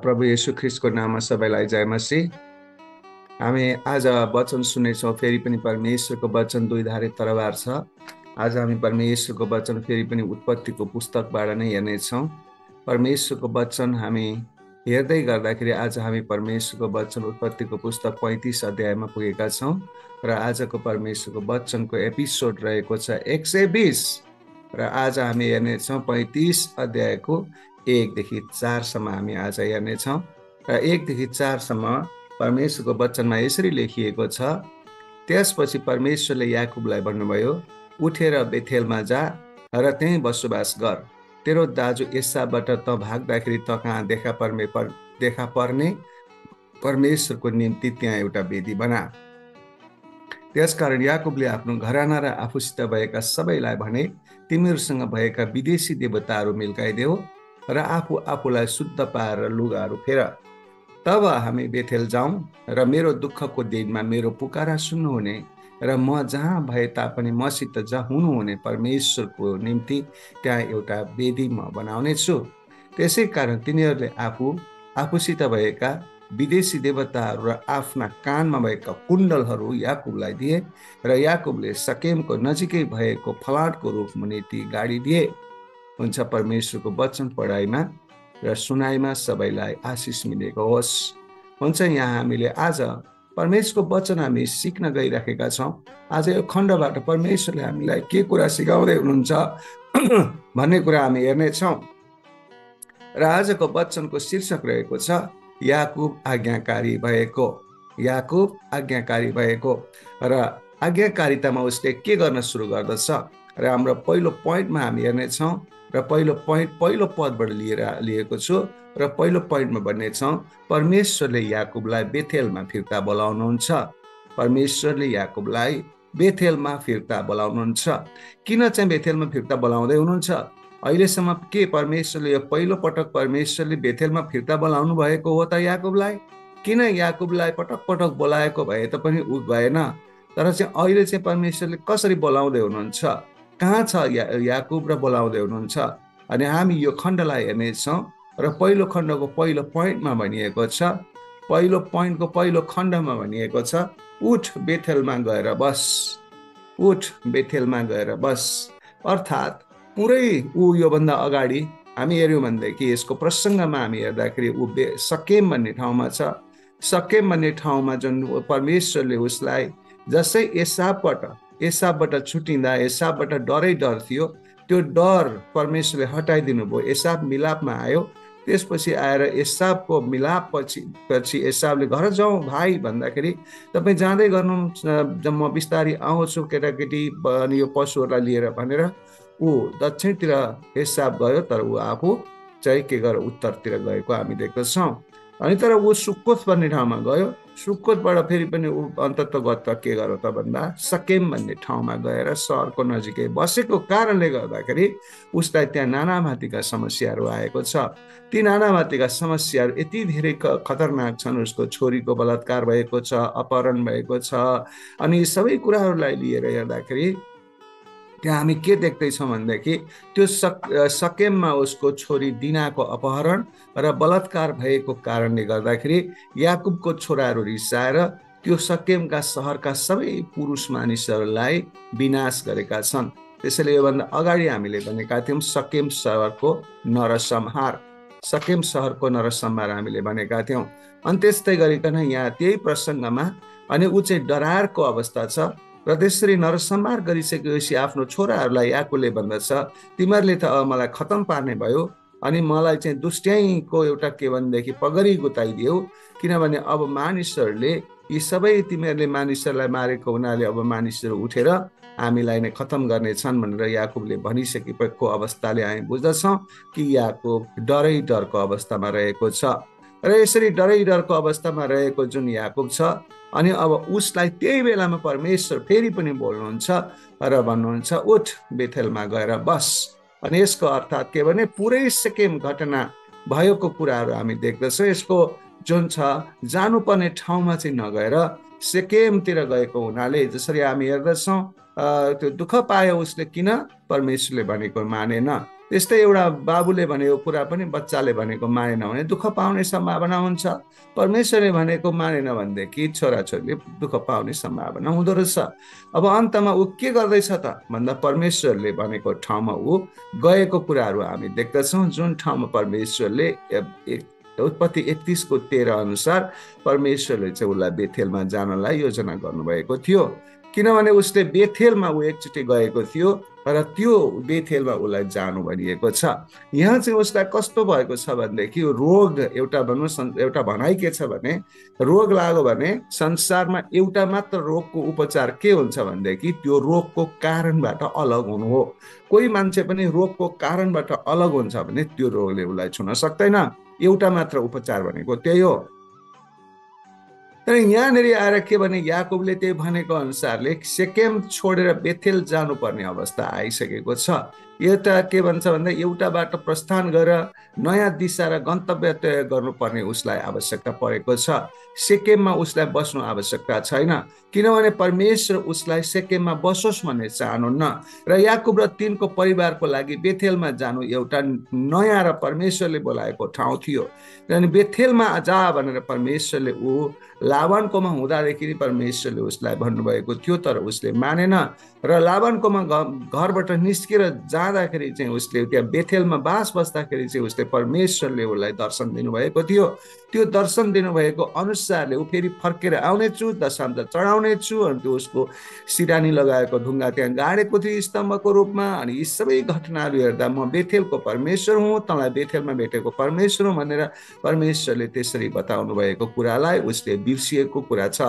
प्रभु येशू ख्रिस्टको नाममा सबैलाई जय मसीह। हामी आज वचन सुन्नेछौँ। फेरि पनि परमेश्वरको वचन दुई धारे तरवार छ। आज हामी परमेश्वरको वचन फेरि पनि उत्पत्तिको पुस्तकबाट नै हेर्नेछौँ। परमेश्वरको वचन हामी हेर्दै गर्दाखेरि आज हामी परमेश्वरको वचन उत्पत्तिको पुस्तक 35 अध्यायमा पुगेका छौँ र आजको परमेश्वरको वचनको एपिसोड रहेको छ 120 र आज हामी हेर्नेछौँ 35 अध्यायको 1 देखि 4 सम्म हामी आज हेर्नेछौँ र 1 देखि 4 सम्म परमेश्वरको वचनमा यसरी लेखिएको छ। त्यसपछि परमेश्वरले याकुबलाई भन्नुभयो, उठेर बेथेलमा जा र त्यहीँ बसोबास गर। तेरो दाजु एसाबाट त भाग्दाखेरि त कहाँ देखा पर्ने परमेश्वरको निम्ति त्यहाँ एउटा वेदी बना। त्यसकारण याकुबले आफ्नो घराना र आफूसित भएका सबैलाई भने, तिमीहरूसँग भएका विदेशी देवताहरू मिल्काइदेऊ र आफूलाई शुद्ध पाएर लुगाहरू फेर। तब हामी बेथेल जाउँ र मेरो दुःखको दिनमा मेरो पुकारा सुन्नुहुने र म जहाँ भए तापनि मसित जहाँ हुनुहुने परमेश्वरको निम्ति त्यहाँ एउटा वेदी म बनाउने छु। त्यसै कारण तिनीहरूले आफूसित भएका विदेशी देवताहरू र आफ्ना कानमा भएका कुण्डलहरू याकुबलाई दिए र याकुबले सकेमको नजिकै भएको फलाटको रूपमुनि ती गाडिदिए। हुन्छ परमेश्वरको वचन पढाइमा र सुनाइमा सबैलाई आशिष मिलेको होस्। हुन्छ यहाँ हामीले आज परमेश्वरको वचन हामी सिक्न गइराखेका छौँ। आज यो खण्डबाट परमेश्वरले हामीलाई के कुरा सिकाउँदै हुनुहुन्छ भन्ने कुरा हामी हेर्नेछौँ र आजको वचनको शीर्षक रहेको छ याकुब आज्ञाकारी भएको। याकुब आज्ञाकारी भएको र आज्ञाकारितामा उसले के गर्न सुरु गर्दछ र हाम्रो पहिलो पोइन्टमा हामी हेर्नेछौँ र पहिलो पदबाट लिएको छु र पहिलो पोइन्टमा भन्नेछौँ परमेश्वरले याकुबलाई बेथेलमा फिर्ता बोलाउनुहुन्छ। परमेश्वरले याकुबलाई बेथेलमा फिर्ता बोलाउनुहुन्छ। किन चाहिँ बेथेलमा फिर्ता बोलाउँदै हुनुहुन्छ? अहिलेसम्म के परमेश्वरले यो पहिलो पटक परमेश्वरले बेथेलमा फिर्ता बोलाउनु भएको हो त याकुबलाई? किन याकुबलाई पटक पटक बोलाएको भए त पनि उ भएन? तर चाहिँ अहिले चाहिँ परमेश्वरले कसरी बोलाउँदै हुनुहुन्छ? कहाँ छ याकुब र बोलाउँदै हुनुहुन्छ? अनि हामी यो खण्डलाई हेर्नेछौँ र पहिलो खण्डको पहिलो पोइन्टमा भनिएको छ, पहिलो पोइन्टको पहिलो खण्डमा भनिएको छ, उठ बेथेलमा गएर बस। उठ बेथेलमा गएर बस। अर्थात् पुरै योभन्दा अगाडि हामी हेऱ्यौँ भनेदेखि यसको प्रसङ्गमा हामी हेर्दाखेरि सकेम भन्ने ठाउँमा छ। सकेम भन्ने ठाउँमा जुन परमेश्वरले उसलाई जसै एसाबबाट छुटिँदा एसाबबाट डरै डर थियो, त्यो डर परमेश्वरले हटाइदिनु भयो। एसाब मिलापमा आयो। त्यसपछि आएर एसाबको मिलाप पछि एसाबले घर जाउँ भाइ भन्दाखेरि तपाईँ जाँदै गर्नु, म बिस्तारै आउँछु केटाकेटी अनि यो पशुहरूलाई लिएर भनेर ऊ दक्षिणतिर एसाब गयो, तर ऊ आफू चाहिँ के गरेर उत्तरतिर गएको हामी देख्दछौँ। अनि तर ऊ सुक्कोत भन्ने ठाउँमा गयो। सुक्कोतबाट फेरि पनि ऊ अन्ततगत के गर्यो त भन्दा सकेम भन्ने ठाउँमा गएर सहरको नजिकै बसेको कारणले गर्दाखेरि उसलाई त्यहाँ नानाभाँतीका समस्याहरू आएको छ। ती नानाभाँतीका समस्याहरू यति धेरै खतरनाक छन्। उसको छोरीको बलात्कार भएको छ, अपहरण भएको छ, अनि सबै कुराहरूलाई लिएर हेर्दाखेरि त्यहाँ हामी के देख्दैछौँ भनेदेखि त्यो सकेममा उसको छोरी दिनाको अपहरण र बलात्कार भएको कारणले गर्दाखेरि याकुबको छोराहरू रिसाएर त्यो सकेमका सहरका सबै पुरुष मानिसहरूलाई विनाश गरेका छन्। त्यसैले योभन्दा अगाडि हामीले भनेका थियौँ सकेम सहरको नरसंहार। सकेम सहरको नरसंहार हामीले भनेका थियौँ। अनि त्यस्तै गरिकन यहाँ त्यही प्रसङ्गमा अनि ऊ चाहिँ डरारको अवस्था छ र त्यसरी नरसंहार गरिसकेपछि आफ्नो छोराहरूलाई याकुबले भन्दछ, तिमीहरूले त अब मलाई खतम पार्ने भयो अनि मलाई चाहिँ दुष्ट्याइको एउटा के भनेदेखि पगरी गुताइदियो, किनभने अब मानिसहरूले यी सबै तिमीहरूले मानिसहरूलाई मारेको हुनाले अब मानिसहरू उठेर हामीलाई नै खतम गर्नेछन् भनेर याकुबले भनिसकेको अवस्थाले हामी बुझ्दछौँ कि याकुब डरै डरको अवस्थामा रहेको छ। र यसरी डरै डरको अवस्थामा रहेको जुन याकुब छ, अनि अब उसलाई त्यही बेलामा परमेश्वर फेरि पनि बोल्नुहुन्छ र भन्नुहुन्छ उठ बेथेलमा गएर बस। अनि यसको अर्थात् के भने पुरै सकेम घटना भएको कुराहरू हामी देख्दछौँ। यसको जुन छ जानुपर्ने ठाउँमा चाहिँ नगएर सकेमतिर गएको हुनाले जसरी हामी हेर्दछौँ त्यो दुःख पायो उसले। किन? परमेश्वरले भनेको मानेन। त्यस्तै एउटा बाबुले भनेको कुरा पनि बच्चाले भनेको मानेन भने दुःख पाउने सम्भावना हुन्छ। परमेश्वरले भनेको मानेन भनेदेखि छोराछोरीले दुःख पाउने सम्भावना हुँदो रहेछ। अब अन्तमा ऊ के गर्दैछ त भन्दा परमेश्वरले भनेको ठाउँमा ऊ गएको कुराहरू हामी देख्दछौँ। जुन ठाउँमा परमेश्वरले उत्पत्ति 31:13 अनुसार परमेश्वरले चाहिँ उसलाई बेथेलमा जानलाई योजना गर्नुभएको थियो। किनभने उसले बेथेलमा ऊ एकचोटि गएको थियो र त्यो बेथेलमा उसलाई जानु भनिएको छ। यहाँ चाहिँ उसलाई कस्तो भएको छ भनेदेखि रोग एउटा भनौँ, एउटा भनाइ के छ भने रोग लाग्यो भने संसारमा एउटा मात्र रोगको उपचार के हुन्छ भनेदेखि त्यो रोगको कारणबाट अलग हुनु हो। कोही मान्छे पनि रोगको कारणबाट अलग हुन्छ भने त्यो रोगले उसलाई छुन सक्दैन। एउटा मात्र उपचार भनेको त्यही हो। तर यहाँनिर आएर के भने याकुबले त्यही भनेको अनुसारले सेकेम छोडेर बेथेल जानुपर्ने अवस्था आइसकेको छ। एउटा के भन्छ भन्दा एउटा बाटो प्रस्थान गरेर नयाँ दिशा र गन्तव्य तय गर्नुपर्ने उसलाई आवश्यकता परेको छ। सेकेममा उसलाई बस्नु आवश्यकता छैन, किनभने परमेश्वर उसलाई सेकेममा बसोस् भन्ने चाहनुहुन्न। र याकुब र तिनको परिवारको लागि बेथेलमा जानु एउटा नयाँ र परमेश्वरले बोलाएको ठाउँ थियो। अनि बेथेलमा जा भनेर परमेश्वरले ऊ लाबानकोमा हुँदादेखि परमेश्वरले उसलाई भन्नुभएको थियो, तर उसले मानेन। र लाबानकोमा घरबाट निस्केर जाँदाखेरि चाहिँ उसले त्यहाँ बेथेलमा बास बस्दाखेरि चाहिँ उसले परमेश्वरले उसलाई दर्शन दिनुभएको थियो। त्यो दर्शन दिनुभएको अनुसारले ऊ फेरि फर्केर आउनेछु, दशान्त चढाउनेछु, अनि त्यो उसको सिरानी लगाएको ढुङ्गा त्यहाँ गाडेको थियो स्तम्भको रूपमा। अनि यी सबै घटनाहरू हेर्दा म बेथेलको परमेश्वर हुँ, तँलाई बेथेलमा भेटेको परमेश्वर हुँ भनेर परमेश्वरले त्यसरी बताउनु भएको कुरालाई उसले बिर्सिएको कुरा छ।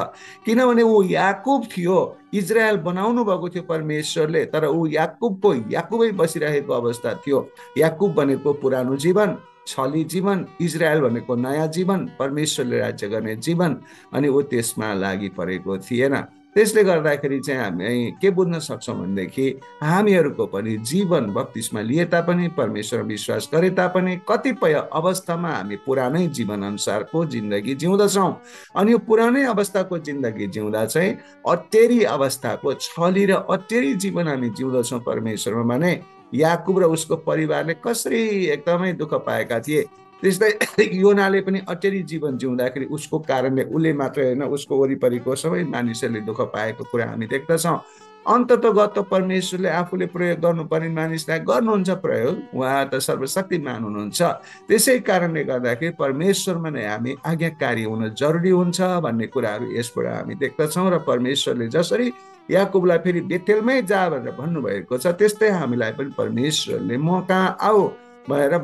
किनभने ऊ याकुब थियो, इजरायल बनाउनु भएको थियो परमेश्वरले, तर ऊ याकुबै बसिरहेको अवस्था थियो। याकुब भनेको पुरानो जीवन, छली जीवन, इजरायल भनेको नयाँ जीवन, परमेश्वरले राज्य गर्ने जीवन, अनि ऊ त्यसमा लागि परेको थिएन। त्यसले गर्दाखेरि चाहिँ हामी के बुझ्न सक्छौँ भनेदेखि हामीहरूको पनि जीवन बप्तिस्मा लिए तापनि, परमेश्वर विश्वास गरे तापनि कतिपय अवस्थामा हामी पुरानै जीवन अनुसारको जिन्दगी जिउँदछौँ। अनि यो पुरानै अवस्थाको जिन्दगी जिउँदा चाहिँ अटेरी अवस्थाको छली र अटेरी जीवन हामी जिउँदछौँ परमेश्वरमा। भने याकुब र उसको परिवारले कसरी एकदमै दुःख पाएका थिए, त्यस्तै योनाले पनि अटेरी जीवन जिउँदाखेरि उसको कारणले उसले मात्रै होइन, उसको वरिपरिको सबै मानिसहरूले दुःख पाएको कुरा हामी देख्दछौँ। अन्ततगत परमेश्वरले आफूले प्रयोग गर्नुपर्ने मानिसलाई गर्नुहुन्छ प्रयोग, उहाँ त सर्वशक्तिमान हुनुहुन्छ। त्यसै कारणले गर्दाखेरि परमेश्वरमा नै हामी आज्ञाकारी हुन जरुरी हुन्छ भन्ने कुराहरू यसबाट हामी देख्दछौँ। र परमेश्वरले जसरी याकुबलाई फेरि बेथेलमै जा भनेर भन्नुभएको छ, त्यस्तै हामीलाई पनि परमेश्वरले म कहाँ आऊ भनेर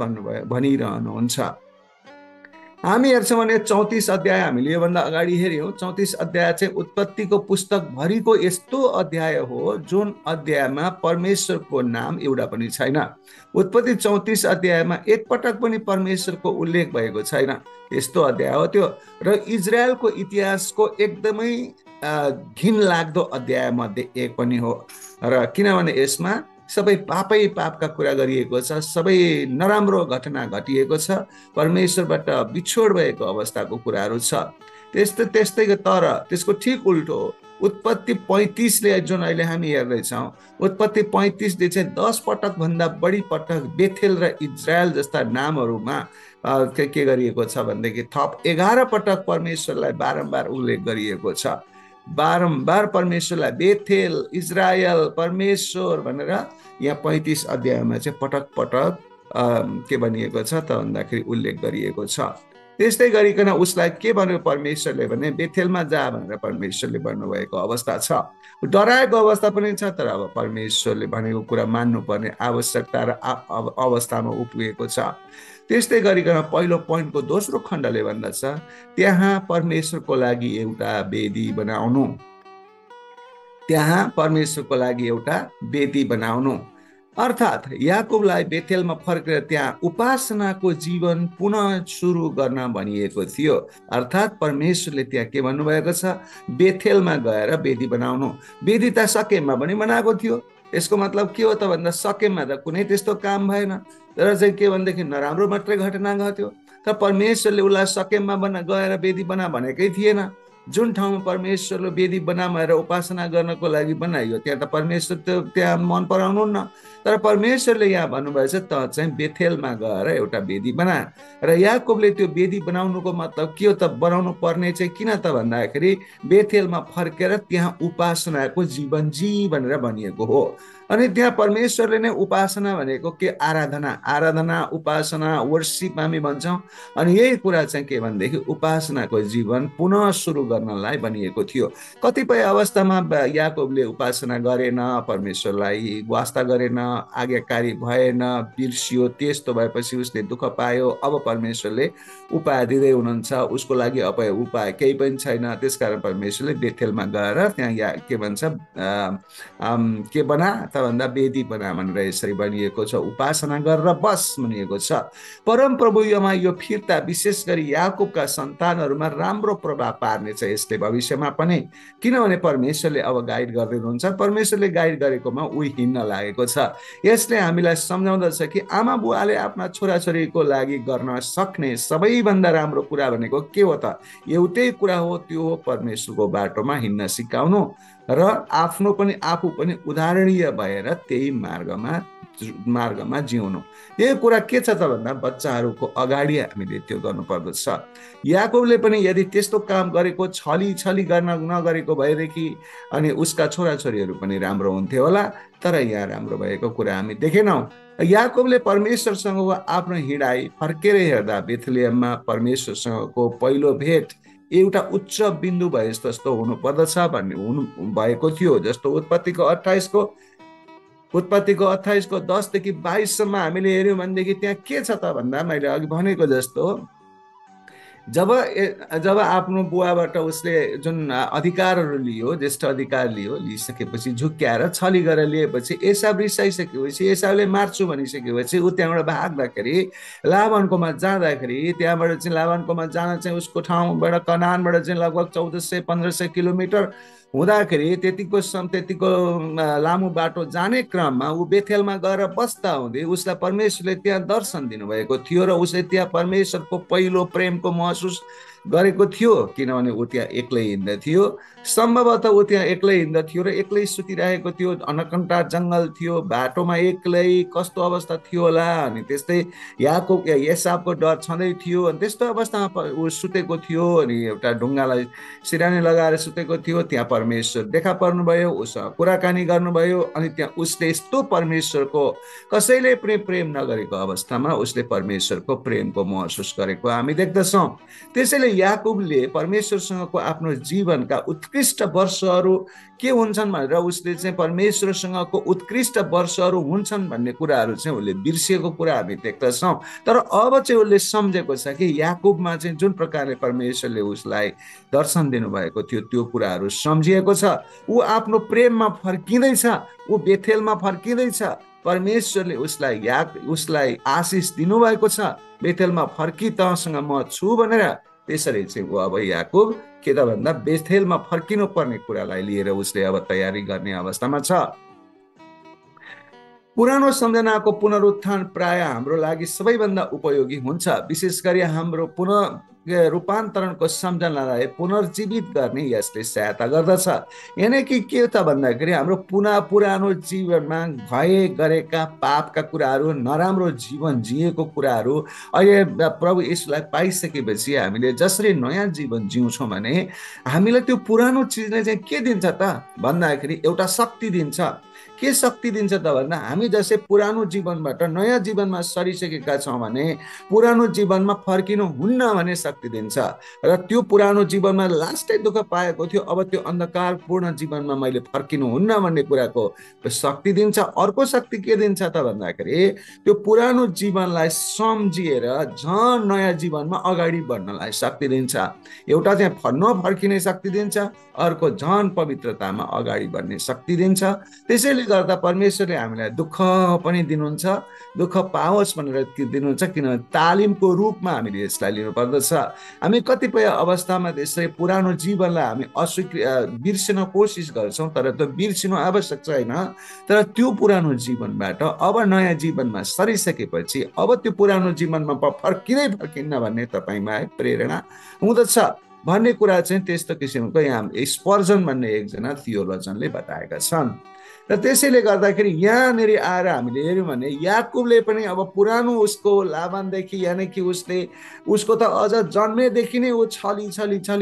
भनिरहनुहुन्छ। हामी हेर्छौँ भने 34 अध्याय हामीले योभन्दा अगाडि हेऱ्यौँ। 34 अध्याय चाहिँ उत्पत्तिको पुस्तक भरिको यस्तो अध्याय हो जुन अध्यायमा परमेश्वरको नाम एउटा पनि छैन। उत्पत्ति 34 अध्यायमा एकपटक पनि परमेश्वरको उल्लेख भएको छैन। यस्तो अध्याय हो त्यो, र इजरायलको इतिहासको एकदमै घिनलाग्दो अध्याय मध्ये एक पनि हो। र किनभने यसमा सबै पापका कुरा गरिएको छ, सबै नराम्रो घटना घटिएको छ, परमेश्वरबाट बिछोड भएको अवस्थाको कुराहरू छ। त्यस्तै तर त्यसको ठिक उल्टो हो उत्पत्ति 35ले जुन अहिले हामी हेर्दैछौँ। उत्पत्ति 35ले चाहिँ 10 पटक भन्दा बढी पटक बेथेल र इजरायल जस्ता नामहरूमा के गरिएको छ भनेदेखि थप 11 पटक परमेश्वरलाई बारम्बार उल्लेख गरिएको छ। बारम्बार परमेश्वरलाई बेथेल, इजरायल, परमेश्वर भनेर यहाँ 35 अध्यायमा चाहिँ पटक पटक के भनिएको छ त भन्दाखेरि उल्लेख गरिएको छ। त्यस्तै गरिकन उसलाई के भन्यो परमेश्वरले भने बेथेलमा जा भनेर परमेश्वरले भन्नुभएको अवस्था छ। डराएको अवस्था पनि छ, तर अब परमेश्वरले भनेको कुरा मान्नुपर्ने आवश्यकता र अवस्थामा उपुगेको छ। त्यस्तै गरिकन पहिलो पोइन्टको दोस्रो खण्डले भन्दछ त्यहाँ परमेश्वरको लागि एउटा वेदी बनाउनु, त्यहाँ परमेश्वरको लागि एउटा वेदी बनाउनु। अर्थात् याकुबलाई बेथेलमा फर्केर त्यहाँ उपासनाको जीवन पुनः सुरु गर्न भनिएको थियो। अर्थात् परमेश्वरले त्यहाँ के भन्नुभएको छ, बेथेलमा गएर वेदी बनाउनु। वेदी त सकेममा पनि बनाएको थियो। यसको मतलब के हो त भन्दा सकेममा त कुनै त्यस्तो काम भएन, तर चाहिँ के भनेदेखि नराम्रो मात्रै घटना घट्यो। तर परमेश्वरले उसलाई सकेममा गएर वेदी बना भनेकै थिएन। जुन ठाउँमा परमेश्वरले वेदी बनाएर उपासना गर्नको लागि बनाइयो त्यहाँ त परमेश्वर त त्यहाँ मन पराउनुहुन्न। तर परमेश्वरले यहाँ भन्नुभएछ त चाहिँ बेथेलमा गएर एउटा वेदी बना। र याकोबले त्यो वेदी बनाउनुको मतलब के हो त, बनाउनु पर्ने चाहिँ किन त भन्दाखेरि बेथेलमा फर्केर त्यहाँ उपासनाको जीवन जी भनेर भनिएको हो। अनि त्यहाँ परमेश्वरले नै उपासना भनेको के, आराधना, आराधना उपासना वर्शिप हामी भन्छौँ। अनि यही कुरा चाहिँ के भनेदेखि उपासनाको जीवन पुनः सुरु गर्नलाई भनिएको थियो। कतिपय अवस्थामा याकोबले उपासना गरेन, परमेश्वरलाई वास्ता गरेन, आज्ञाकारी भएन, बिर्सियो। त्यस्तो भएपछि उसले दुःख पायो। अब परमेश्वरले उपाय दिँदै हुनुहुन्छ, उसको लागि अब उपाय केही पनि छैन। त्यसकारण परमेश्वरले बेथेलमा गएर त्यहाँ के भन्छ के बना त भन्दा वेदी बना भनेर यसरी भनिएको छ। उपासना गरेर बस भनिएको छ। परम प्रभुमा यो फिर्ता विशेष गरी याकोबका सन्तानहरूमा राम्रो प्रभाव पार्नेछ यसले भविष्यमा पनि। किनभने परमेश्वरले अब गाइड गर्दै हुनुहुन्छ। परमेश्वरले गाइड गरेकोमा ऊ हिँड्न लागेको छ। यसले हामीलाई सम्झाउँदछ कि आमा बुवाले आफ्ना छोराछोरीको लागि गर्न सक्ने सबैभन्दा राम्रो कुरा भनेको के हो त, एउटै कुरा हो, त्यो हो परमेश्वरको बाटोमा हिँड्न सिकाउनु र आफ्नो पनि आफू पनि उदाहरणीय भएर त्यही मार्गमा जिउनु। यो कुरा के छ त भन्दा बच्चाहरूको अगाडि हामीले त्यो गर्नुपर्दछ। याकोबले पनि यदि त्यस्तो काम गरेको छली गर्न नगरेको भएदेखि अनि उसका छोराछोरीहरू पनि राम्रो हुन्थ्यो होला। तर यहाँ राम्रो भएको कुरा हामी देखेनौँ। याकोबले परमेश्वरसँगको आफ्नो हिँडाइ फर्केर हेर्दा बेथलेहममा परमेश्वरसँगको पहिलो भेट एउटा उच्च बिन्दु भए जस्तो हुनु पर्दछ भन्ने भएको थियो। जस्तो उत्पत्तिको 28 देखि 22 हामीले हेऱ्यौँ भनेदेखि त्यहाँ के छ त भन्दा मैले अघि भनेको जस्तो जब आफ्नो बुवाबाट उसले जुन अधिकारहरू लियो, ज्येष्ठ अधिकार लिइसकेपछि झुक्क्याएर छली गरेर लिएपछि एसाव रिसाइसकेपछि, एसावले मार्छु भनिसकेपछि ऊ त्यहाँबाट भाग्दाखेरि लाबानकोमा जाँदाखेरि, त्यहाँबाट चाहिँ लाबानकोमा जान चाहिँ उसको ठाउँबाट कनानबाट चाहिँ लगभग 1400-1500 किलोमिटर हुँदाखेरि त्यतिको लामो बाटो जाने क्रममा ऊ बेथेलमा गएर बस्दा हुँदै उसलाई परमेश्वरले त्यहाँ दर्शन दिनुभएको थियो र उसले त्यहाँ परमेश्वरको पहिलो प्रेमको महसुस गरेको थियो। किनभने ऊ त्यहाँ एक्लै हिँड्दथ्यो। सम्भवतः ऊ त्यहाँ एक्लै हिँड्दथ्यो र एक्लै सुतिरहेको थियो। अनकन्टा जङ्गल थियो, बाटोमा एक्लै कस्तो अवस्था थियो होला। अनि त्यस्तै एसावको डर छँदै थियो। अनि त्यस्तो अवस्थामा ऊ सुतेको थियो। अनि एउटा ढुङ्गालाई सिरानी लगाएर सुतेको थियो। त्यहाँ परमेश्वर देखा पर्नुभयो, उसँग कुराकानी गर्नुभयो। अनि त्यहाँ उसले यस्तो परमेश्वरको कसैले पनि प्रेम नगरेको अवस्थामा उसले परमेश्वरको प्रेमको महसुस गरेको हामी देख्दछौँ। त्यसैले याकुबले परमेश्वरसँगको आफ्नो जीवनका उत्कृष्ट वर्षहरू के हुन्छन् भनेर उसले चाहिँ परमेश्वरसँगको उत्कृष्ट वर्षहरू हुन्छन् भन्ने कुराहरू चाहिँ उसले बिर्सिएको कुरा हामी देख्दछौँ। तर अब चाहिँ उसले सम्झेको छ कि याकुबमा चाहिँ जुन प्रकारले परमेश्वरले उसलाई दर्शन दिनुभएको थियो त्यो कुराहरू सम्झिएको छ। ऊ आफ्नो प्रेममा फर्किँदैछ, ऊ बेथेलमा फर्किँदैछ। परमेश्वरले उसलाई आशिष दिनुभएको छ, बेथेलमा फर्की तँसँग म छु भनेर। त्यसरी चाहिँ ऊ अब याकुब के त भन्दा बेथेलमा फर्किनु पर्ने कुरालाई लिएर उसले अब तयारी गर्ने अवस्थामा छ। पुरानो सम्झनाको पुनरुत्थान प्राय हाम्रो लागि सबैभन्दा उपयोगी हुन्छ। विशेष गरी हाम्रो पुनः रूपान्तरणको सम्झनालाई पुनर्जीवित गर्ने यसले सहायता गर्दछ। यानि कि के त भन्दाखेरि हाम्रो पुरानो जीवनमा गरेका पापका कुराहरू, नराम्रो जीवन जिएको कुराहरू अहिले प्रभु यीशुलाई पाइसकेपछि हामीले जसरी नयाँ जीवन जिउँछौँ भने हामीलाई त्यो पुरानो चिजले चाहिँ के दिन्छ त भन्दाखेरि एउटा शक्ति दिन्छ। के शक्ति दिन्छ त भन्दा हामी जसै पुरानो जीवनबाट नयाँ जीवनमा सरिसकेका छौँ भने पुरानो जीवनमा फर्किनु हुन्न भन्ने शक्ति दिन्छ। र त्यो पुरानो जीवनमा लास्टै दुःख पाएको थियो, अब त्यो अन्धकारपूर्ण जीवनमा मैले फर्किनु हुन्न भन्ने कुराको शक्ति दिन्छ। अर्को शक्ति के दिन्छ त भन्दाखेरि त्यो पुरानो जीवनलाई सम्झिएर झन् नयाँ जीवनमा अगाडि बढ्नलाई शक्ति दिन्छ। एउटा चाहिँ नफर्किने शक्ति दिन्छ, अर्को झन् पवित्रतामा अगाडि बढ्ने शक्ति दिन्छ। त्यसैले गर्दा परमेश्वरले हामीलाई दुःख पनि दिनुहुन्छ, दुःख पाओस् भनेर दिनुहुन्छ। किनभने तालिमको रूपमा हामीले यसलाई लिनुपर्दछ। हामी कतिपय अवस्थामा त्यसै पुरानो जीवनलाई हामी बिर्सिन कोसिस गर्छौँ, तर त्यो बिर्सिनु आवश्यक छैन। तर त्यो पुरानो जीवनबाट अब नयाँ जीवनमा सरिसकेपछि अब त्यो पुरानो जीवनमा फर्किन्न भन्ने तपाईँमा प्रेरणा हुँदछ। भन्ने कुरा चाहिँ त्यस्तो किसिमको यहाँ स्पर्जन भन्ने एकजना थियोलोजनले बताएका छन्। र त्यसैले गर्दाखेरि यहाँनिर आएर हामीले हेऱ्यौँ भने याकुबले पनि अब पुरानो उसको लाबानदेखि यानि कि उसको त अझ जन्मेदेखि नै ऊ छली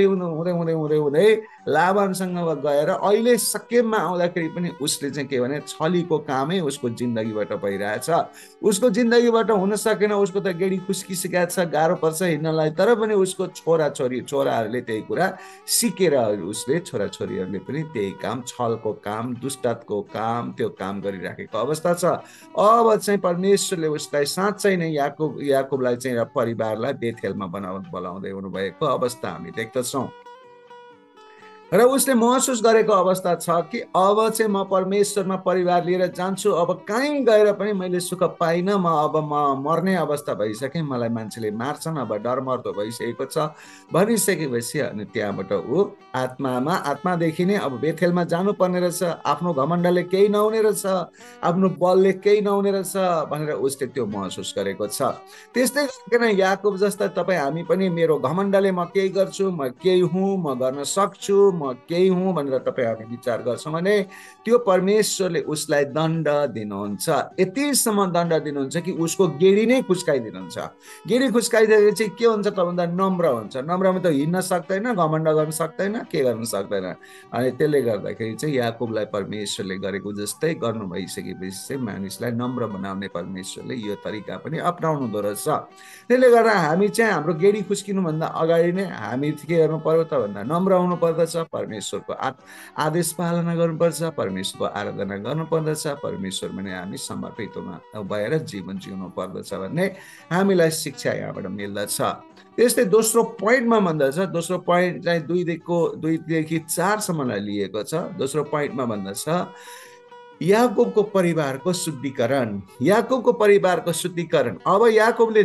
हुँदै हुँदै हुँदै हुँदै लाबानसँग गएर अहिले सकेममा आउँदाखेरि पनि उसले चाहिँ के भने छलीको कामै उसको जिन्दगीबाट भइरहेछ। उसको जिन्दगीबाट हुन सकेन, उसको त गेडी खुस्किसकेको छ, गाह्रो पर्छ हिँड्नलाई, तर पनि उसको छोराहरूले त्यही कुरा सिकेर उसले छोराछोरीहरूले पनि त्यही काम, छलको काम, दुष्टको काम, त्यो काम गरिराखेको अवस्था छ। अब चाहिँ परमेश्वरले उसलाई साँच्चै नै याकुबलाई चाहिँ परिवारलाई बेथेलमा बोलाउँदै हुनुभएको अवस्था हामी देख्दछौँ। र उसले महसुस गरेको अवस्था छ कि अब चाहिँ म परमेश्वरमा परिवार लिएर जान्छु, अब कहीँ गएर पनि मैले सुख पाइनँ, म मर्ने अवस्था भइसकेँ, मलाई मान्छेले मार्छन्, अब डर मर्दो भइसकेको छ भनिसकेपछि अनि त्यहाँबाट ऊ आत्मादेखि नै अब बेथेलमा जानुपर्ने रहेछ, आफ्नो घमण्डले केही नहुने रहेछ, आफ्नो बलले केही नहुने रहेछ भनेर उसले त्यो महसुस गरेको छ। त्यस्तै गरिकन याकुब जस्ता तपाईँ हामी पनि मेरो घमण्डले म केही गर्छु, म केही हुँ, म गर्न सक्छु, म केही हुँ भनेर तपाईँ हामी विचार गर्छौँ भने त्यो परमेश्वरले उसलाई दण्ड दिनुहुन्छ। यतिसम्म दण्ड दिनुहुन्छ कि उसको गेडी नै खुस्काइदिनुहुन्छ। गेडी खुस्काइदिएर चाहिँ के हुन्छ त भन्दा नम्र हुन्छ। नम्रमा त हिँड्न सक्दैन, घमण्ड गर्न सक्दैन, के गर्न सक्दैन। अनि त्यसले गर्दाखेरि चाहिँ याकुबलाई परमेश्वरले गरेको जस्तै गर्नु भइसकेपछि चाहिँ मानिसलाई नम्र बनाउने परमेश्वरले यो तरिका पनि अपनाउनु हुँदो रहेछ। त्यसले गर्दा हामी चाहिँ हाम्रो गेडी खुस्किनुभन्दा अगाडि नै हामी के गर्नु पर्यो त भन्दा नम्र हुनु पर्दछ, परमेश्वरको आदेश पालना गर्नुपर्छ, परमेश्वरको आराधना गर्नुपर्दछ, परमेश्वर भने हामी समर्पित भएर जीवन जिउनु पर्दछ भन्ने हामीलाई शिक्षा यहाँबाट मिल्दछ। त्यस्तै दोस्रो पोइन्टमा भन्दछ, दोस्रो पोइन्ट चाहिँ 2देखि 4सम्मलाई लिएको छ। दोस्रो पोइन्टमा भन्दछ याकुबको परिवारको शुद्धिकरण। याकुबको परिवारको शुद्धिकरण। अब याकुबले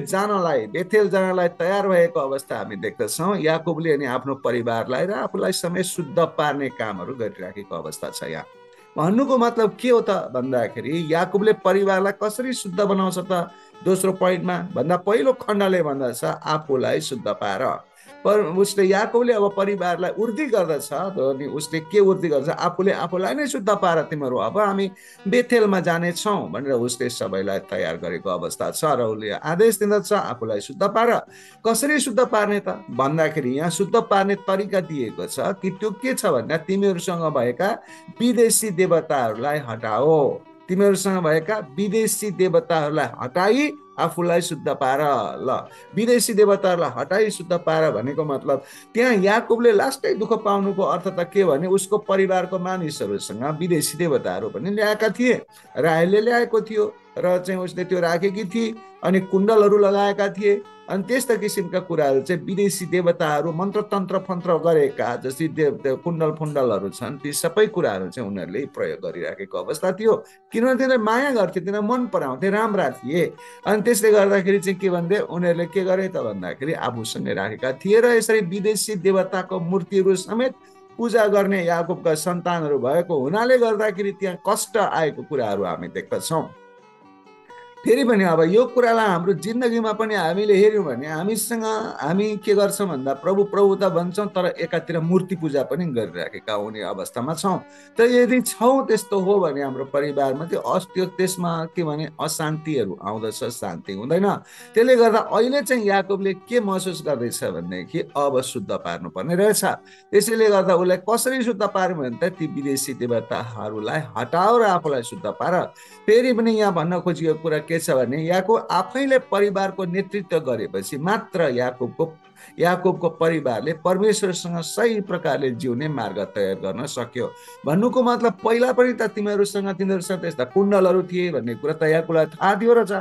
बेथेल जानलाई तयार भएको अवस्था हामी देख्दछौँ। याकुबले अनि आफ्नो परिवारलाई र आफूलाई समेत शुद्ध पार्ने कामहरू गरिराखेको अवस्था छ। यहाँ भन्नुको मतलब के हो त भन्दाखेरि याकुबले परिवारलाई कसरी शुद्ध बनाउँछ त दोस्रो पोइन्टमा भन्दा पहिलो खण्डले भन्दछ आफूलाई शुद्ध पार। पर उसले याकुबले अब परिवारलाई उर्दी गर्दछ, अनि उसले के उर्दी गर्छ, आफूलाई नै शुद्ध पार, तिमीहरू अब हामी बेथेलमा जानेछौँ भनेर उसले सबैलाई तयार गरेको अवस्था छ। र उसले आदेश दिँदछ आफूलाई शुद्ध पार। कसरी शुद्ध पार्ने त भन्दाखेरि यहाँ शुद्ध पार्ने तरिका दिएको छ कि त्यो के छ भन्दा तिमीहरूसँग भएका विदेशी देवताहरूलाई हटाओ। तिमीहरूसँग भएका विदेशी देवताहरूलाई हटाई आफूलाई शुद्ध पार। ल, विदेशी देवताहरूलाई हटाई शुद्ध पार भनेको मतलब त्यहाँ याकुबले लास्टै दुःख पाउनुको अर्थ त के भने उसको परिवारको मानिसहरूसँग विदेशी देवताहरू पनि ल्याएका थिए। राहेलले ल्याएको थियो र चाहिँ उसले त्यो राखेकी थिए, अनि कुण्डलहरू लगाएका थिए, अनि त्यस्ता किसिमका कुराहरू चाहिँ विदेशी देवताहरू मन्त्र तन्त्र फन्त्र गरेका जस्तै कुण्डल फुण्डलहरू छन्, ती सबै कुराहरू चाहिँ उनीहरूले प्रयोग गरिराखेको अवस्था थियो। किनभने तिनीहरूले माया गर्थे, तिनीहरू मन पराउँथे, राम्रा थिए। अनि त्यसले गर्दाखेरि चाहिँ के भन्थे, उनीहरूले के गरे त भन्दाखेरि आफूसँगै राखेका थिए र यसरी विदेशी देवताको मूर्तिहरू समेत पूजा गर्ने याकुबका सन्तानहरू भएको हुनाले गर्दाखेरि त्यहाँ कष्ट आएको कुराहरू हामी देख्दछौँ। फेरि पनि अब यो कुरालाई हाम्रो जिन्दगीमा पनि हामीले हेऱ्यौँ भने हामी के गर्छौँ भन्दा प्रभु त भन्छौँ, तर एकातिर मूर्ति पूजा पनि गरिराखेका हुने अवस्थामा छौँ। त यदि छौँ त्यस्तो हो भने हाम्रो परिवारमा त्यसमा के भने अशान्तिहरू आउँदछ, शान्ति हुँदैन। त्यसले गर्दा अहिले चाहिँ याकुबले के महसुस गर्दैछ भनेदेखि अब शुद्ध पार्नुपर्ने रहेछ। त्यसैले गर्दा उसलाई कसरी शुद्ध पार्यो भने त ती विदेशी देवताहरूलाई हटाओ र आफूलाई शुद्ध पार। फेरि पनि यहाँ भन्न खोजिएको कुरा के छ भने याकुब आफैले परिवारको नेतृत्व गरेपछि मात्र याकुबको परिवारले परमेश्वरसँग सही प्रकारले जिउने मार्ग तयार गर्न सक्यो। भन्नुको मतलब पहिला पनि त तिनीहरूसँग त्यस्ता कुण्डलहरू थिए भन्ने कुरा त याकुबलाई थाहा थियो रहेछ।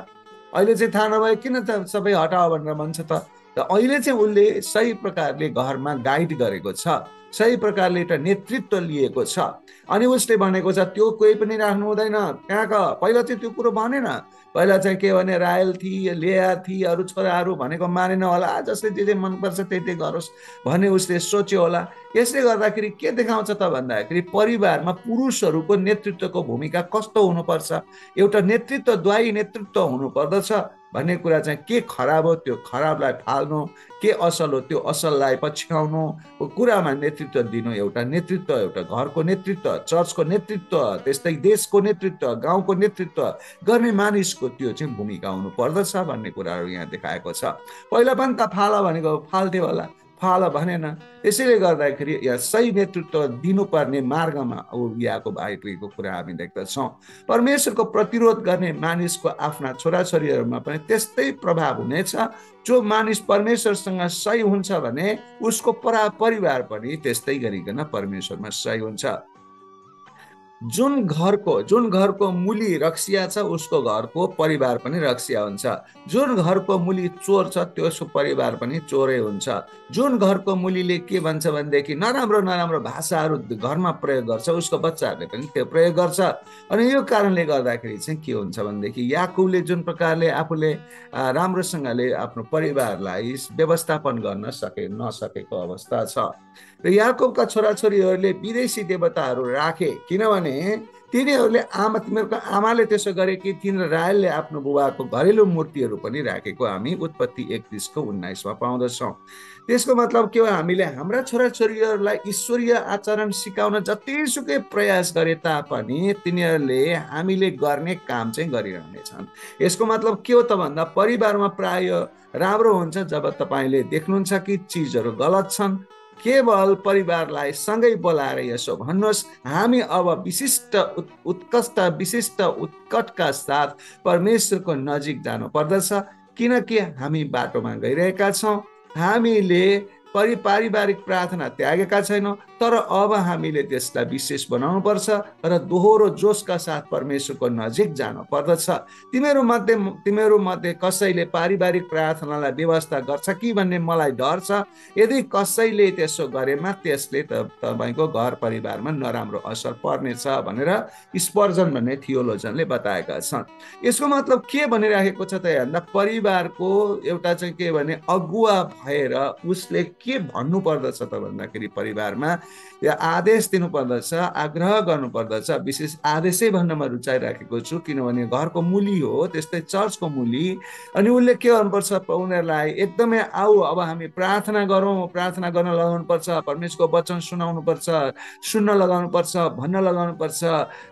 अहिले चाहिँ थाहा नभए किन त सबै हटाओ भनेर भन्छ त अहिले चाहिँ उसले सही प्रकारले घरमा गाइड गरेको छ, सही प्रकारले एउटा नेतृत्व लिएको छ। अनि उसले भनेको छ त्यो कोही पनि राख्नु हुँदैन। कहाँका पहिला चाहिँ त्यो कुरो भनेन। पहिला चाहिँ के भने राहेल थिए, लेया थिए, अरू छोराहरू भनेको मानेन होला, जसले जे मनपर्छ त्यही गरोस् भन्ने उसले सोच्यो होला। यसले गर्दाखेरि के देखाउँछ त भन्दाखेरि परिवारमा पुरुषहरूको नेतृत्वको भूमिका कस्तो हुनुपर्छ, एउटा नेतृत्वद्वाही नेतृत्व हुनुपर्दछ भन्ने कुरा चाहिँ के खराब हो त्यो खराबलाई फाल्नु, के असल हो त्यो असललाई पछ्याउनु कुरामा नेतृत्व दिनु, एउटा नेतृत्व, एउटा घरको नेतृत्व, चर्चको नेतृत्व, त्यस्तै देशको नेतृत्व, गाउँको नेतृत्व गर्ने मानिसको त्यो चाहिँ भूमिका हुनु पर्दछ भन्ने कुराहरू यहाँ देखाएको छ। पहिला पनि त फाल भनेको फाल्थ्यो होला, फाल भनेन। यसैले गर्दाखेरि यहाँ सही नेतृत्व दिनुपर्ने मार्गमा उभिएको भएको कुरा हामी देख्दछौँ। परमेश्वरको प्रतिरोध गर्ने मानिसको आफ्ना छोराछोरीहरूमा पनि त्यस्तै प्रभाव हुनेछ। जो मानिस परमेश्वरसँग सही हुन्छ भने उसको परिवार पनि त्यस्तै गरिकन परमेश्वरमा सही हुन्छ। जुन घरको मूली रक्सिया छ उसको घरको परिवार पनि रक्सिया हुन्छ। जुन घरको मूली चोर छ त्यसको परिवार पनि चोरै हुन्छ। जुन घरको मूलीले के भन्छ भनेदेखि नराम्रो भाषाहरू घरमा प्रयोग गर्छ उसको बच्चाहरूले पनि त्यो प्रयोग गर्छ। अनि यो कारणले गर्दाखेरि चाहिँ के हुन्छ भनेदेखि याकुबले जुन प्रकारले आफूले राम्रोसँगले आफ्नो परिवारलाई व्यवस्थापन गर्न नसकेको अवस्था छ। र याकुबका छोराछोरीहरूले विदेशी देवताहरू राखे, किनभने तिनीहरूले तिमीहरूको आमाले त्यसो गरे कि तिनीहरू रायलले आफ्नो बुबाको घरेलु मूर्तिहरू पनि राखेको हामी उत्पत्ति 31:19 पाउँदछौँ। त्यसको मतलब के हो, हामीले हाम्रा छोराछोरीहरूलाई ईश्वरीय आचरण सिकाउन जतिसुकै प्रयास गरे तापनि तिनीहरूले हामीले गर्ने काम चाहिँ गरिरहनेछन्। यसको मतलब के हो त भन्दा परिवारमा प्राय राम्रो हुन्छ जब तपाईँले देख्नुहुन्छ कि चिजहरू गलत छन्। केवल परिवारलाई सँगै बोलाएर यसो भन्नुहोस्, हामी अब उत्कटका साथ परमेश्वरको नजिक जानु पर्दछ, किनकि हामी बाटोमा गइरहेका छौँ। हामीले पारिवारिक प्रार्थना त्यागेका छैनौँ, तर अब हामीले त्यसलाई विशेष बनाउनु पर्छ र दोहोरो जोसका साथ परमेश्वरको नजिक जानु पर्दछ। तिमीहरू मध्ये कसैले पारिवारिक प्रार्थनालाई व्यवस्था गर्छ कि भन्ने मलाई डर छ। यदि कसैले त्यसो गरेमा त्यसले तपाईँको घर परिवारमा नराम्रो असर पर्नेछ भनेर स्पर्जन भन्ने थियोलोजनले बताएका छन्। यसको मतलब के भनिराखेको छ त भन्दा परिवारको एउटा चाहिँ के भने अगुवा भएर उसले के भन्नु पर्दछ त भन्दाखेरि परिवारमा आदेश दिनु पर्दछ, आग्रह गर्नु पर्दछ। विशेष आदेशै भन्न म रुचाइराखेको छु, किनभने घरको मूली हो, त्यस्तै चर्चको मूली। अनि उसले के गर्नुपर्छ, उनीहरूलाई एकदमै आऊ अब हामी प्रार्थना गरौँ, प्रार्थना गर्न लगाउनु पर्छ, परमेश्वरको वचन सुनाउनु पर्छ, सुन्न लगाउनु पर्छ, भन्न लगाउनु पर्छ।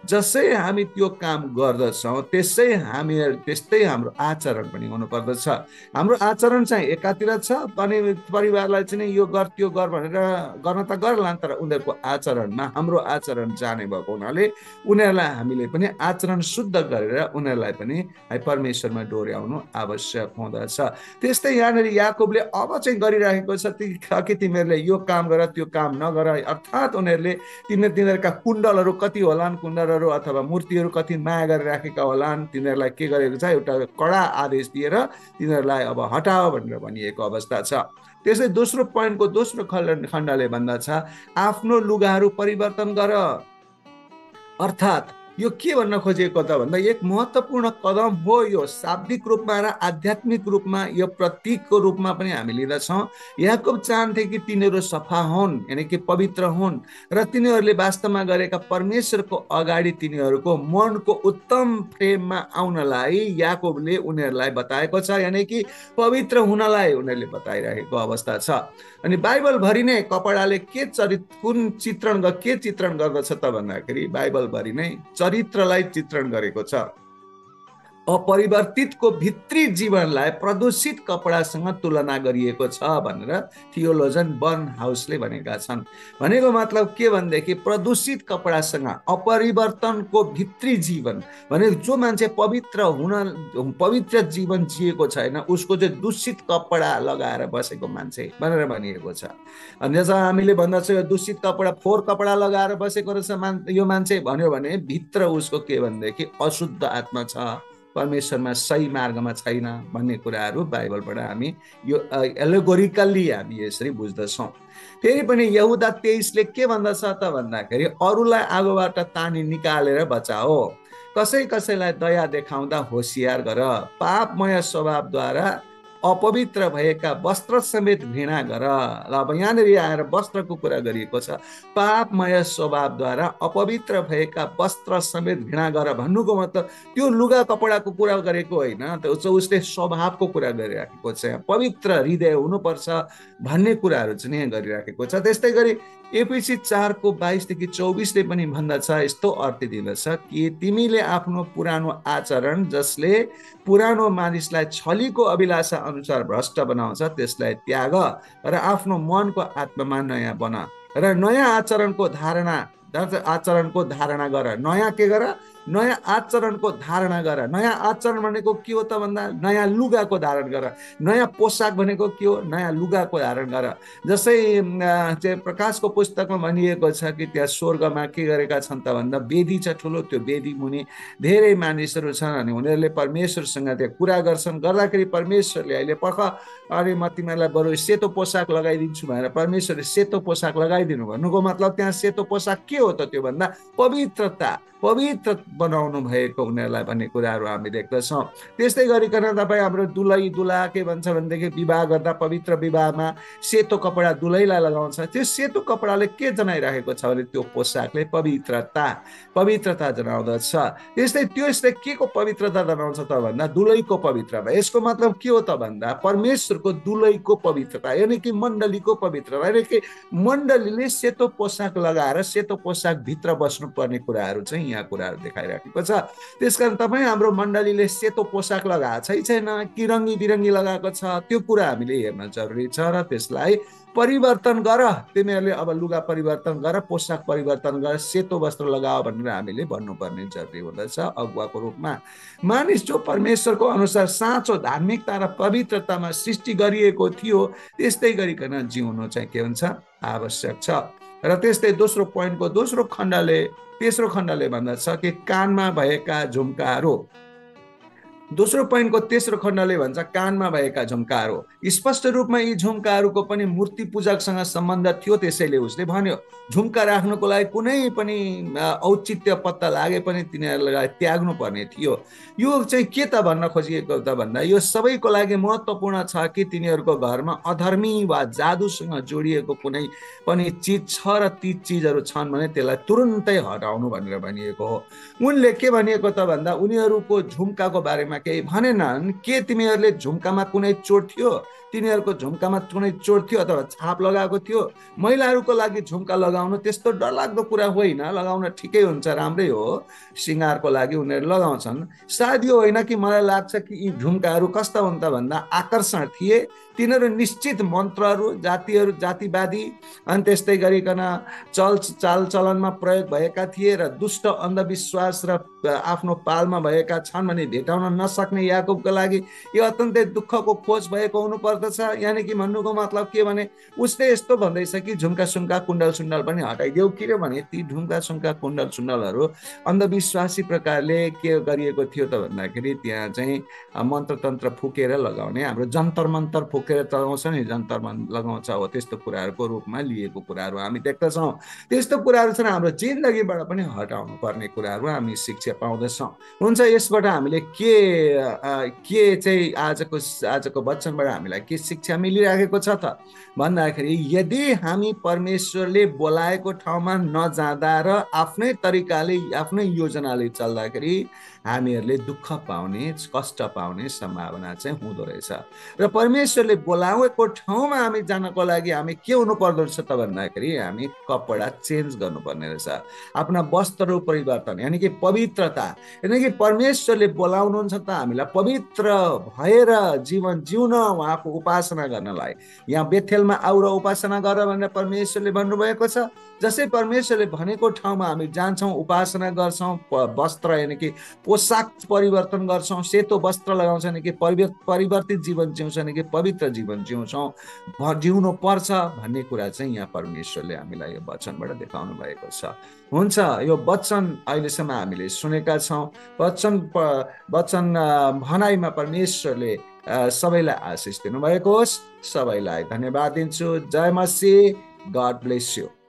जसै हामी त्यो काम गर्दछौँ त्यस्तै हाम्रो आचरण पनि हुनुपर्दछ। हाम्रो आचरण चाहिँ एकातिर छ अनि परिवारलाई चाहिँ यो गर त्यो गर भनेर गर्न त गर्ला, तर उनीहरूको आचरणमा हाम्रो आचरण जाने भएको हुनाले उनीहरूलाई हामीले पनि आचरण शुद्ध गरेर उनीहरूलाई पनि परमेश्वरमा डोर्याउनु आवश्यक हुँदछ। त्यस्तै यहाँनिर याकुबले अब चाहिँ गरिराखेको छ कि तिमीहरूले यो काम गर त्यो काम नगर, अर्थात् उनीहरूले तिनीहरूका कुण्डलहरू कति होलान्, कुण्डलहरू अथवा मूर्तिहरू कति माया गरिराखेका होलान्, तिनीहरूलाई के गरेको छ, एउटा कडा आदेश दिएर तिनीहरूलाई अब हटाओ भनेर भनिएको अवस्था छ। त्यसै दोस्रो पोइन्टको दोस्रो खण्डले भन्दछ आफ्नो लुगाहरू परिवर्तन गर। अर्थात् यो के भन्न खोजेको त भन्दा एक महत्त्वपूर्ण कदम हो यो, शाब्दिक रूपमा र आध्यात्मिक रूपमा यो प्रतीकको रूपमा पनि हामी लिँदछौँ। याकुब चाहन्थे कि तिनीहरू सफा हुन्, यानि कि पवित्र हुन् र तिनीहरूले वास्तवमा गरेका परमेश्वरको अगाडि तिनीहरूको मनको उत्तम प्रेममा आउनलाई याकुबले उनीहरूलाई बताएको छ, यानि कि पवित्र हुनलाई उनीहरूले बताइरहेको अवस्था छ। अनि बाइबलभरि नै कपडाले के चित्रण गर्दछ त भन्दाखेरि बाइबलभरि नै चरित्रलाई चित्रण गरेको छ। अपरिवर्तितको भित्री जीवनलाई प्रदूषित कपडासँग तुलना गरिएको छ भनेर थियोलोजन बर्नहाउसले भनेका छन्। भनेको मतलब के भनेदेखि प्रदूषित कपडासँग अपरिवर्तनको भित्री जीवन भने जो मान्छे पवित्र जीवन जिएको छैन उसको चाहिँ दूषित कपडा लगाएर बसेको मान्छे भनेर भनिएको छ। अनि जब हामीले भन्दछौँ दूषित कपडा फोहोर कपडा लगाएर बसेको रहेछ यो मान्छे भन्यो भने भित्र उसको के भनेदेखि अशुद्ध आत्मा छ, परमेश्वरमा सही मार्गमा छैन भन्ने कुराहरू बाइबलबाट हामी यो एलोगोरिकल्ली हामी यसरी बुझ्दछौँ। फेरि पनि यहुदा 23ले के भन्दछ त भन्दाखेरि अरूलाई आगोबाट तानी निकालेर बचाओ, कसैलाई दया देखाउँदा होसियार गर, पापमय स्वभावद्वारा अपवित्र भएका वस्त्र समेत घृणा गर। ल अब यहाँनिर आएर वस्त्रको कुरा गरिएको छ। पापमय स्वभावद्वारा अपवित्र भएका वस्त्र समेत घृणा गर भन्नुको मतलब त्यो लुगा कपडाको कुरा गरेको होइन, उसले स्वभावको कुरा गरिराखेको छ। पवित्र हृदय हुनुपर्छ भन्ने कुराहरू चाहिँ यहाँ गरिराखेको छ। त्यस्तै गरी एफिसी 4:22-24 पनि भन्दछ, यस्तो अर्थ दिँदछ कि तिमीले आफ्नो पुरानो आचरण जसले पुरानो मानिसलाई छलीको अभिलाषा अनुसार भ्रष्ट बनाउँछ त्यसलाई त्याग र आफ्नो मनको आत्मामा नयाँ बना र नयाँ आचरणको धारणा गर। नयाँ के गर? नयाँ आचरणको धारणा गर। नयाँ आचरण भनेको के हो त भन्दा नयाँ लुगाको धारण गर। नयाँ पोसाक भनेको के हो? नयाँ लुगाको धारण गर। जसै चाहिँ प्रकाशको पुस्तकमा भनिएको छ कि त्यहाँ स्वर्गमा के गरेका छन् त भन्दा वेदी छ ठुलो, त्यो वेदी मुनि धेरै मानिसहरू छन् अनि उनीहरूले परमेश्वरसँग त्यहाँ कुरा गर्छन्। गर्दाखेरि परमेश्वरले अहिले पर्ख अरे म तिमीहरूलाई बरु सेतो पोसाक लगाइदिन्छु भनेर परमेश्वरले सेतो पोसाक लगाइदिनु भन्नुको मतलब त्यहाँ सेतो पोसाक के हो त? त्यो भन्दा पवित्रता, पवित्र बनाउनु भएको उनीहरूलाई भन्ने कुराहरू हामी देख्दछौँ। त्यस्तै गरिकन तपाईँ हाम्रो दुलै दुला के भन्छ भनेदेखि विवाह गर्दा पवित्र विवाहमा सेतो कपडा दुलैलाई लगाउँछ। त्यो सेतो कपडाले के जनाइराखेको छ भने त्यो पोसाकले पवित्रता जनाउँदछ। त्यस्तै त्यसले के को पवित्रता जनाउँछ त भन्दा दुलैको पवित्रता। यसको मतलब के हो त भन्दा परमेश्वरको दुलैको पवित्रता, यानि कि मण्डलीको पवित्रता, यानि कि मण्डलीले सेतो पोसाक लगाएर सेतो पोसाक भित्र बस्नुपर्ने कुराहरू चाहिँ यहाँ कुराहरू देखाइराखेको छ। त्यसकारण तपाईँ हाम्रो मण्डलीले सेतो पोसाक लगाएको छैन कि रङ्गी बिरङ्गी लगाएको छ, त्यो कुरा हामीले हेर्न जरुरी छ र त्यसलाई परिवर्तन गर। तिमीहरूले अब लुगा परिवर्तन गर, पोसाक परिवर्तन गर, सेतो वस्त्र लगाओ भनेर हामीले भन्नुपर्ने जरुरी हुँदछ अगुवाको रूपमा। मानिस जो परमेश्वरको अनुसार साँचो धार्मिकता र पवित्रतामा सृष्टि गरिएको थियो त्यस्तै गरिकन जिउनु चाहिँ के हुन्छ? आवश्यक छ। र त्यस्तै दोस्रो पोइन्टको तेस्रो खण्डले भन्दछ कि कानमा भएका झुम्काहरू। दोस्रो पोइन्टको तेस्रो खण्डले भन्छ कानमा भएका झुम्काहरू। स्पष्ट रूपमा यी झुम्काहरूको पनि मूर्ति पूजकसँग सम्बन्ध थियो, त्यसैले उसले भन्यो झुम्का राख्नुको लागि कुनै पनि औचित्य पत्ता लागे पनि तिनीहरूलाई त्याग्नु पर्ने थियो। यो चाहिँ के त भन्न खोजिएको त भन्दा यो सबैको लागि महत्त्वपूर्ण छ कि तिनीहरूको घरमा अधर्मी वा जादुसँग जोडिएको कुनै पनि चिज छ र ती चिजहरू छन् भने त्यसलाई तुरुन्तै हटाउनु भनेर भनिएको हो। उनले के भनिएको त भन्दा उनीहरूको झुम्काको बारेमा केही भनेनन्। के तिमीहरूले झुम्कामा कुनै चोट थियो? तिनीहरूको झुम्कामा कुनै चोट थियो अथवा छाप लगाएको थियो? महिलाहरूको लागि झुम्का लगाउनु त्यस्तो डरलाग्दो कुरा होइन, लगाउन ठिकै हुन्छ, राम्रै हो, श्रृङ्गारको लागि उनीहरू लगाउँछन्। सायद यो होइन कि मलाई लाग्छ कि यी झुम्काहरू कस्ता हुन् त भन्दा आकर्षण थिए। तिनीहरू निश्चित मन्त्रहरू जातिवादी अनि त्यस्तै गरिकन चालचलनमा प्रयोग भएका थिए र दुष्ट अन्धविश्वास र आफ्नो पालमा भएका छन् भने भेटाउन नसक्ने याकुबको लागि यो अत्यन्तै दुःखको खोज भएको हुनुपर्दछ। यानि कि भन्नुको मतलब के भने उसले यस्तो भन्दैछ कि झुम्का सुम्का कुण्डल सुण्डल पनि हटाइदेऊ, किनभने ती झुम्का सुम्का कुण्डल सुण्डलहरू अन्धविश्वासी प्रकारले के गरिएको थियो त भन्दाखेरि त्यहाँ चाहिँ मन्त्रतन्त्र फुकेर लगाउने, हाम्रो जन्तर मन्तर फुकेर लगाउँछ नि, जन्तर लगाउँछ हो, त्यस्तो कुराहरूको रूपमा लिएको कुराहरू हामी देख्दछौँ। त्यस्तो कुराहरू चाहिँ हाम्रो जिन्दगीबाट पनि हटाउनु पर्ने कुराहरू हामी शिक्षा पाउँदछौँ। हुन्छ, यसबाट हामीले के चाहिँ आजको वचनबाट हामीलाई के शिक्षा मिलिरहेको छ त भन्दाखेरि यदि हामी परमेश्वरले बोलाएको ठाउँमा नजाँदा र आफ्नै तरिकाले आफ्नै योजनाले चल्दाखेरि हामीहरूले दुःख पाउने, कष्ट पाउने सम्भावना चाहिँ हुँदो रहेछ। र परमेश्वरले बोलाएको ठाउँमा हामी जानको लागि हामी के हुनु पर्दो रहेछ त भन्दाखेरि हामी कपडा चेन्ज गर्नुपर्ने रहेछ, आफ्ना वस्त्रहरू परिवर्तन, यानि कि पवित्रता, यानि कि परमेश्वरले बोलाउनुहुन्छ त हामीलाई पवित्र भएर जीवन जिउन, उहाँको उपासना गर्नलाई। यहाँ बेथेलमा आऊ र उपासना गर भनेर परमेश्वरले भन्नुभएको छ। जसै परमेश्वरले भनेको ठाउँमा हामी जान्छौँ, उपासना गर्छौँ, वस्त्र यानि कि पोसाक परिवर्तन गर्छौँ, सेतो वस्त्र लगाउँछ नि कि परिवर्तित जीवन जिउँछ नि कि पवित्र जीवन जिउँछौँ, जिउनु पर्छ भन्ने कुरा चाहिँ यहाँ परमेश्वरले हामीलाई यो वचनबाट देखाउनु भएको छ। हुन्छ, यो वचन अहिलेसम्म हामीले सुनेका छौँ। वचन भनाइमा परमेश्वरले सबैलाई आशिष दिनुभएको होस्। सबैलाई धन्यवाद दिन्छु। जय मसीह। God bless you.